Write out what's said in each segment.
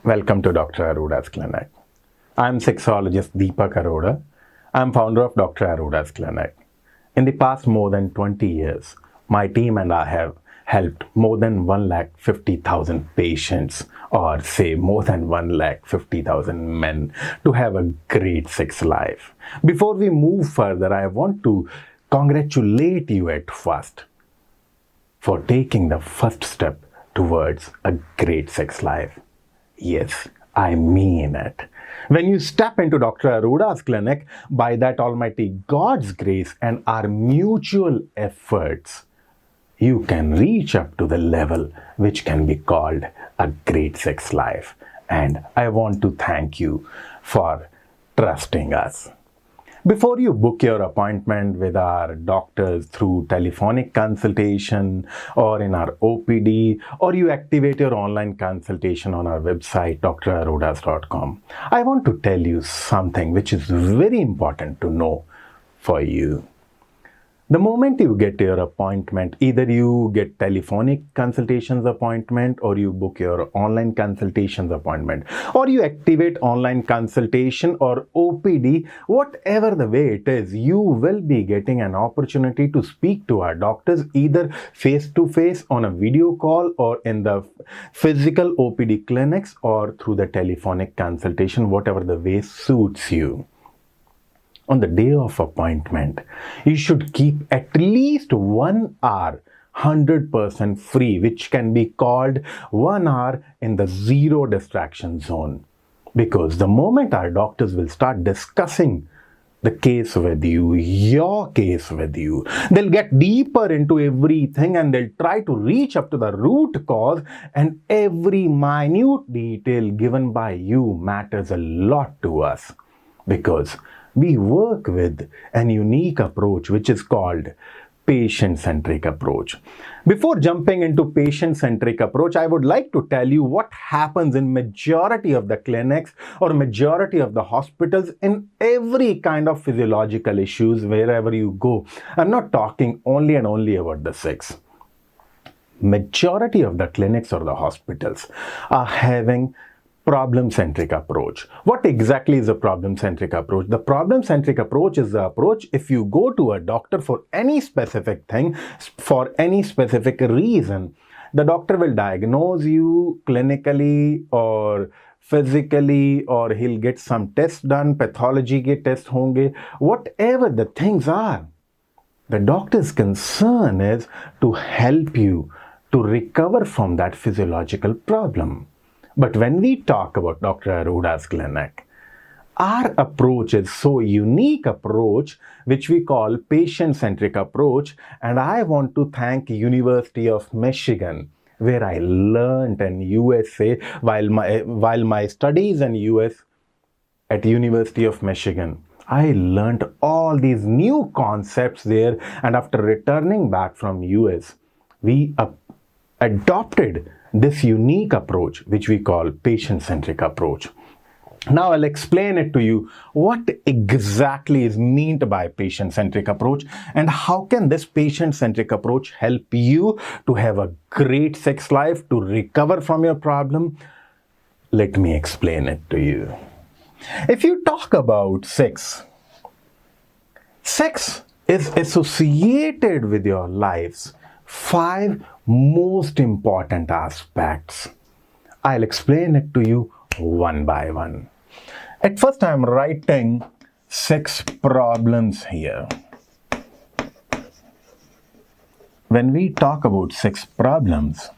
Welcome to Dr. Arora's clinic. I'm Sexologist Arora. I'm founder of Dr. Arora's clinic. In the past more than 20 years, my team and I have helped more than 150,000 patients, or say more than 150,000 men, to have a great sex life. Before we move further, I want to congratulate you at first for taking the first step towards a great sex life. Yes, I mean it. When you step into Dr. Arora's clinic, by that Almighty God's grace and our mutual efforts, you can reach up to the level which can be called a great sex life. And I want to thank you for trusting us. Before you book your appointment with our doctors through telephonic consultation or in our OPD, or you activate your online consultation on our website draroras.com, I want to tell you something which is very important to know for you. The moment you get your appointment, either you get telephonic consultations appointment, or you book your online consultations appointment, or you activate online consultation or OPD, whatever the way it is, you will be getting an opportunity to speak to our doctors either face-to-face on a video call, or in the physical OPD clinics, or through the telephonic consultation, whatever the way suits you. On the day of appointment, you should keep at least 1 hour 100% free, which can be called 1 hour in the zero distraction zone. Because the moment our doctors will start discussing the case with you, your case with you, they'll get deeper into everything and they'll try to reach up to the root cause, and every minute detail given by you matters a lot to us, because we work with an unique approach which is called patient-centric approach. Before jumping into patient-centric approach, I would like to tell you what happens in majority of the clinics or majority of the hospitals in every kind of physiological issues wherever you go. I'm not talking only and only about the sex. Majority of the clinics or the hospitals are having problem-centric approach. What exactly is a problem-centric approach? The problem-centric approach is the approach if you go to a doctor for any specific thing, for any specific reason, the doctor will diagnose you clinically or physically, or he'll get some tests done, pathology ke test honge, whatever the things are. The doctor's concern is to help you to recover from that physiological problem. But when we talk about Dr. Arora's clinic, our approach is so unique approach, which we call patient-centric approach. And I want to thank University of Michigan, where I learned in USA while my studies in US at University of Michigan. I learned all these new concepts there, and after returning back from US, we adopted this unique approach which we call patient-centric approach. Now I'll explain it to you what exactly is meant by patient-centric approach and how can this patient-centric approach help you to have a great sex life, to recover from your problem. Let me explain it to you. If you talk about sex is associated with your life's 5 most important aspects. I'll explain it to you one by one. At first, I'm writing 6 problems here. When we talk about 6 problems,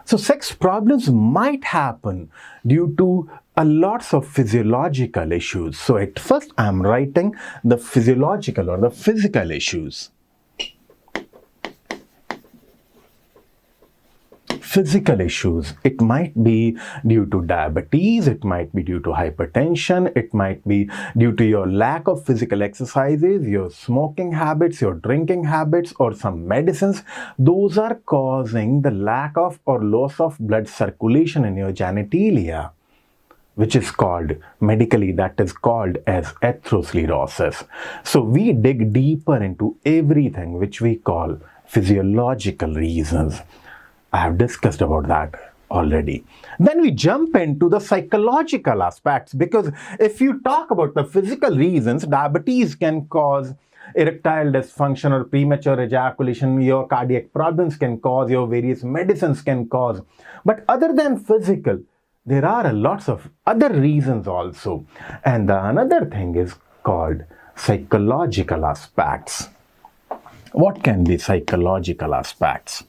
so 6 problems might happen due to a lots of physiological issues. So at first, I'm writing the physiological or the physical issues. Physical issues. It might be due to diabetes, it might be due to hypertension, it might be due to your lack of physical exercises, your smoking habits, your drinking habits, or some medicines. Those are causing the lack of or loss of blood circulation in your genitalia, which is called, medically that is called as atherosclerosis. So we dig deeper into everything which we call physiological reasons. I have discussed about that already. Then we jump into the psychological aspects, because if you talk about the physical reasons, diabetes can cause erectile dysfunction or premature ejaculation, your cardiac problems can cause, your various medicines can cause. But other than physical, there are lots of other reasons also. And the another thing is called psychological aspects. What can be psychological aspects?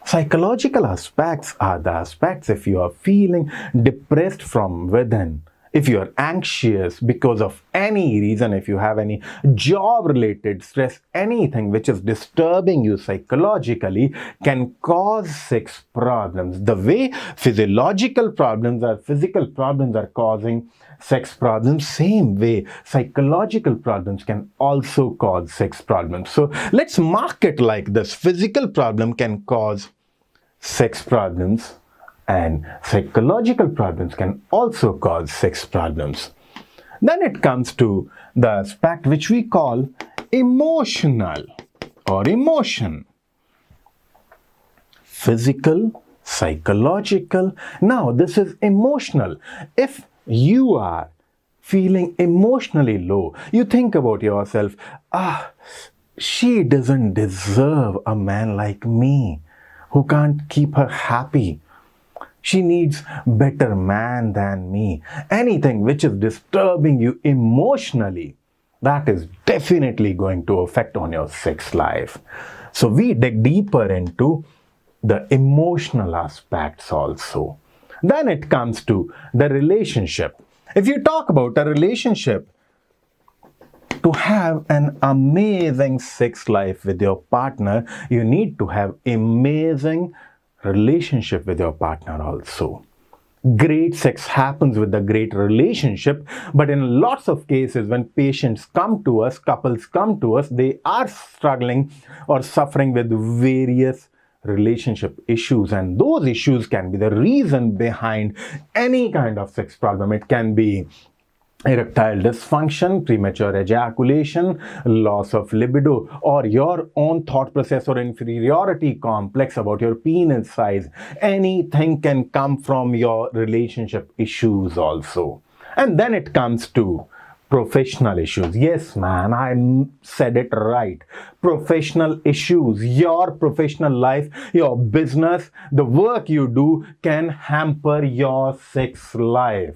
Psychological aspects are the aspects if you are feeling depressed from within, if you are anxious because of any reason, if you have any job-related stress, anything which is disturbing you psychologically can cause sex problems. The way physiological problems or physical problems are causing sex problems, same way psychological problems can also cause sex problems. So let's mark it like this. Physical problem can cause sex problems, and psychological problems can also cause sex problems. Then it comes to the aspect which we call emotional or emotion. Physical, psychological. Now this is emotional. If you are feeling emotionally low, you think about yourself, she doesn't deserve a man like me who can't keep her happy. She needs better man than me. Anything which is disturbing you emotionally, that is definitely going to affect on your sex life. So we dig deeper into the emotional aspects also. Then it comes to the relationship. If you talk about a relationship, to have an amazing sex life with your partner, you need to have amazing relationship with your partner also. Great sex happens with the great relationship, but in lots of cases when patients come to us, couples come to us, they are struggling or suffering with various relationship issues, and those issues can be the reason behind any kind of sex problem. It can be erectile dysfunction, premature ejaculation, loss of libido, or your own thought process or inferiority complex about your penis size. Anything can come from your relationship issues also. And then it comes to professional issues. Yes, man, I said it right. Professional issues. Your professional life, your business, the work you do can hamper your sex life.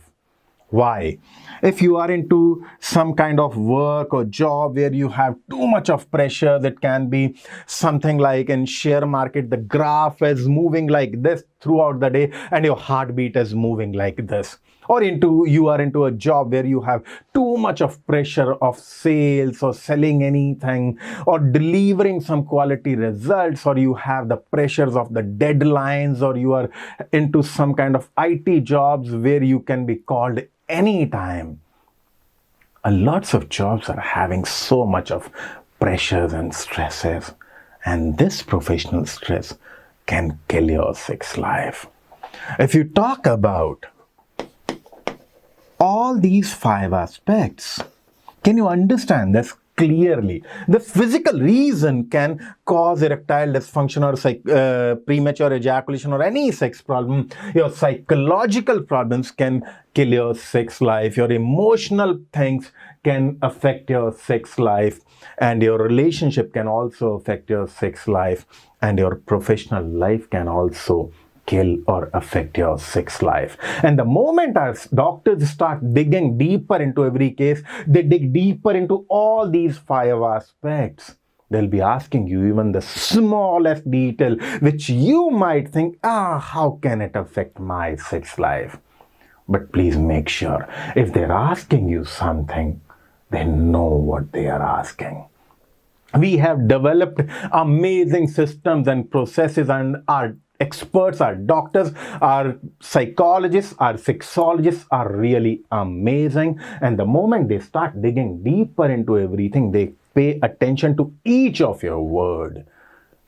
Why? If you are into some kind of work or job where you have too much of pressure, that can be something like in share market, the graph is moving like this throughout the day and your heartbeat is moving like this. Or you are into a job where you have too much of pressure of sales or selling anything or delivering some quality results, or you have the pressures of the deadlines, or you are into some kind of IT jobs where you can be called anytime. Lots of jobs are having so much of pressures and stresses, and this professional stress can kill your sex life. If you talk about all these 5 aspects, can you understand this clearly? The physical reason can cause erectile dysfunction or premature ejaculation or any sex problem. Your psychological problems can kill your sex life. Your emotional things can affect your sex life, and your relationship can also affect your sex life, and your professional life can also kill or affect your sex life. And the moment our doctors start digging deeper into every case, they dig deeper into all these 5 aspects. They'll be asking you even the smallest detail which you might think, how can it affect my sex life? But please make sure if they're asking you something, they know what they are asking. We have developed amazing systems and processes, and our experts, our doctors, our psychologists, our sexologists are really amazing. And the moment they start digging deeper into everything, they pay attention to each of your word.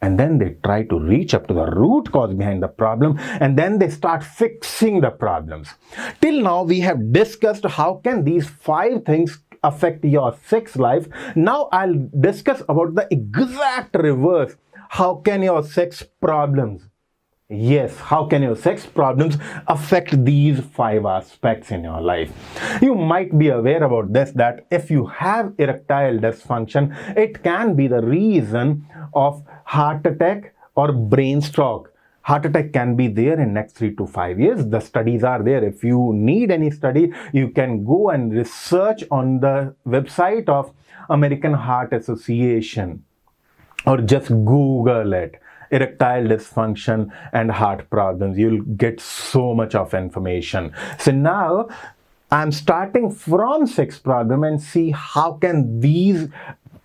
And then they try to reach up to the root cause behind the problem, and then they start fixing the problems. Till now, we have discussed how can these 5 things affect your sex life. Now I'll discuss about the exact reverse. How can your sex problems, yes, how can your sex problems affect these 5 aspects in your life? You might be aware about this, that if you have erectile dysfunction, it can be the reason of heart attack or brain stroke. Heart attack can be there in next 3 to 5 years. The studies are there. If you need any study, you can go and research on the website of American Heart Association, or just Google it. Erectile dysfunction and heart problems. You'll get so much of information. So now I'm starting from sex problem and see how can these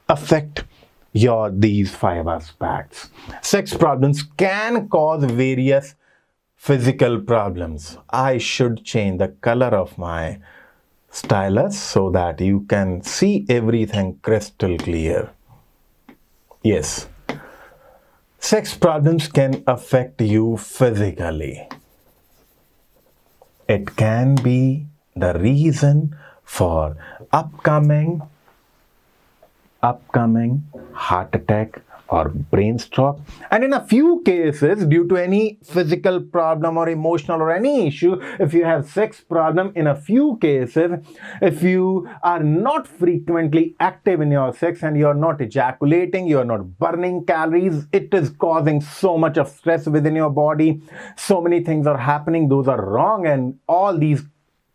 affect these 5 aspects. Sex problems can cause various physical problems. I should change the color of my stylus so that you can see everything crystal clear. Yes. Sex problems can affect you physically. It can be the reason for upcoming heart attack or brain stroke, and in a few cases due to any physical problem or emotional or any issue. If you have sex problem, in a few cases, if you are not frequently active in your sex and you are not ejaculating, you are not burning calories, it is causing so much of stress within your body. So many things are happening, those are wrong, and all these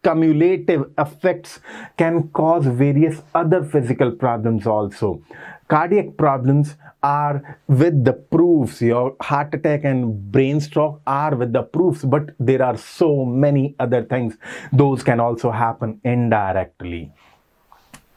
cumulative effects can cause various other physical problems also. Cardiac problems are with the proofs. Your heart attack and brain stroke are with the proofs, but there are so many other things. Those can also happen indirectly.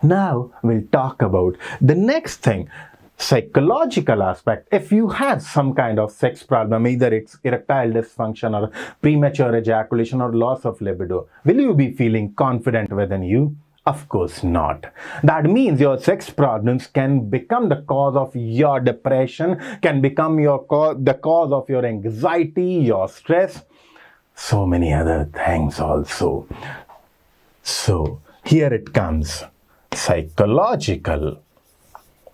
Now we'll talk about the next thing, psychological aspect. If you have some kind of sex problem, either it's erectile dysfunction or premature ejaculation or loss of libido, will you be feeling confident within you? Of course not. That means your sex problems can become the cause of your depression, can become the cause of your anxiety, your stress, so many other things also. So here it comes, psychological.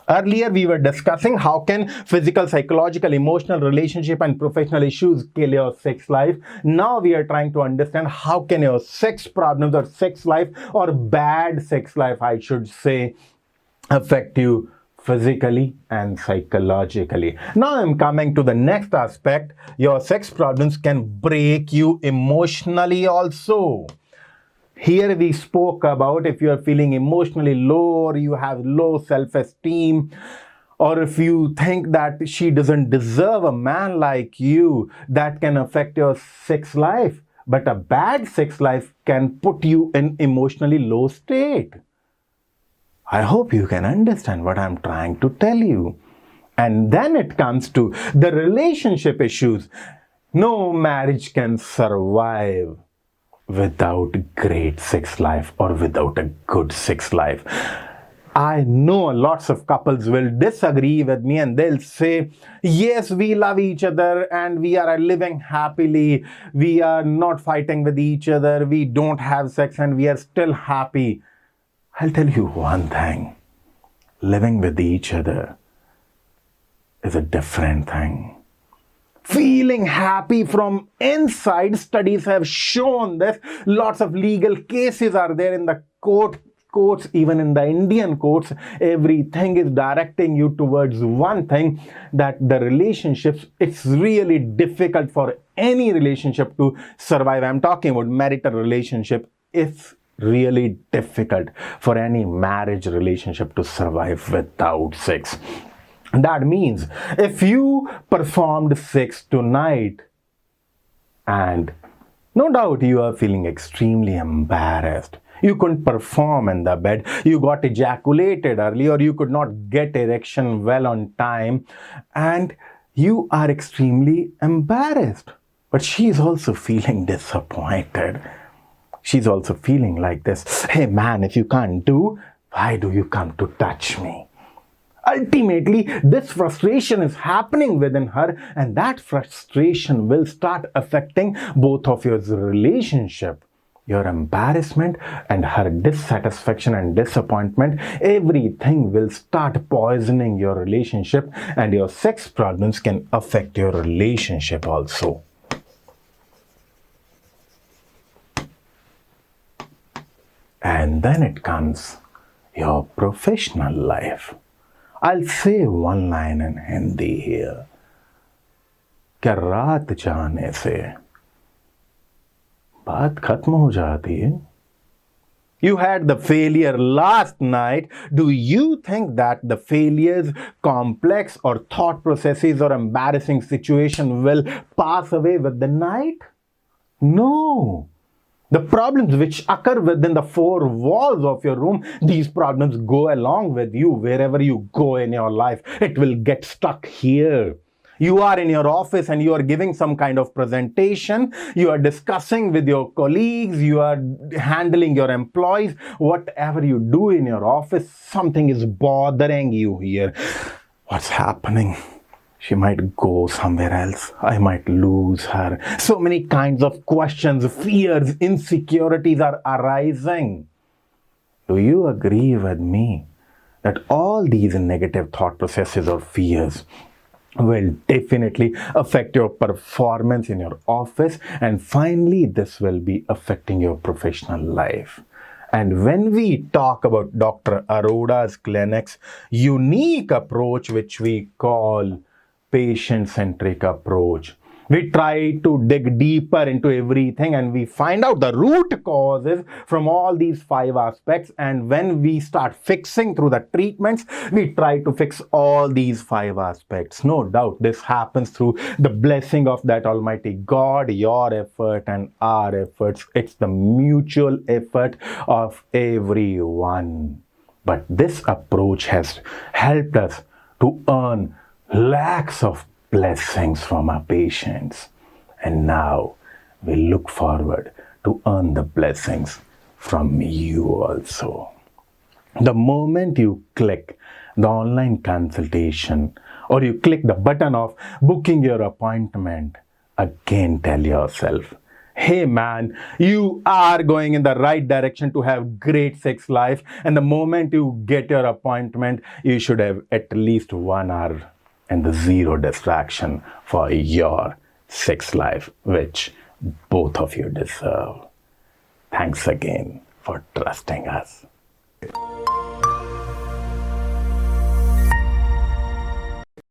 Earlier we were discussing how can physical, psychological, emotional, relationship and professional issues kill your sex life. Now we are trying to understand how can your sex problems or sex life or bad sex life, I should say, affect you physically and psychologically. Now I'm coming to the next aspect. Your sex problems can break you emotionally also. Here we spoke about if you are feeling emotionally low or you have low self-esteem, or if you think that she doesn't deserve a man like you, that can affect your sex life. But a bad sex life can put you in emotionally low state. I hope you can understand what I'm trying to tell you. And then it comes to the relationship issues. No marriage can survive without great sex life or without a good sex life. I know lots of couples will disagree with me and they'll say, yes, we love each other and we are living happily. We are not fighting with each other. We don't have sex and we are still happy. I'll tell you one thing. Living with each other is a different thing. Feeling happy from inside, studies have shown this. Lots of legal cases are there in the courts, even in the Indian courts. Everything is directing you towards one thing, that the relationships, it's really difficult for any relationship to survive. I'm talking about marital relationship. It's really difficult for any marriage relationship to survive without sex. That means if you performed sex tonight and no doubt you are feeling extremely embarrassed, you couldn't perform in the bed, you got ejaculated early, or you could not get erection well on time, and you are extremely embarrassed. But she is also feeling disappointed. She's also feeling like this, hey man, if you can't do, why do you come to touch me? Ultimately, this frustration is happening within her, and that frustration will start affecting both of your relationship. your embarrassment and her dissatisfaction and disappointment, everything will start poisoning your relationship, and your sex problems can affect your relationship also. And then it comes your professional life. I'll say one line in Hindi here. क्या रात जाने से बात खत्म हो जाती है? You had the failure last night. Do you think that the failure's complex or thought processes or embarrassing situation will pass away with the night? No. The problems which occur within the four walls of your room, these problems go along with you wherever you go in your life. It will get stuck here. You are in your office and you are giving some kind of presentation. You are discussing with your colleagues. You are handling your employees. Whatever you do in your office, something is bothering you here. What's happening? She might go somewhere else. I might lose her. So many kinds of questions, fears, insecurities are arising. Do you agree with me that all these negative thought processes or fears will definitely affect your performance in your office, and finally this will be affecting your professional life? And when we talk about Dr. Arora's clinic's unique approach, which we call patient-centric approach, we try to dig deeper into everything and we find out the root causes from all these 5 aspects. And when we start fixing through the treatments, we try to fix all these 5 aspects. No doubt this happens through the blessing of that Almighty God, your effort and our efforts. It's the mutual effort of everyone. But this approach has helped us to earn lakhs of blessings from our patients, and now we look forward to earn the blessings from you also. The moment you click the online consultation or you click the button of booking your appointment, again tell yourself, hey man, you are going in the right direction to have great sex life, and the moment you get your appointment, you should have at least 1 hour and the 0 distraction for your sex life, which both of you deserve. Thanks again for trusting us.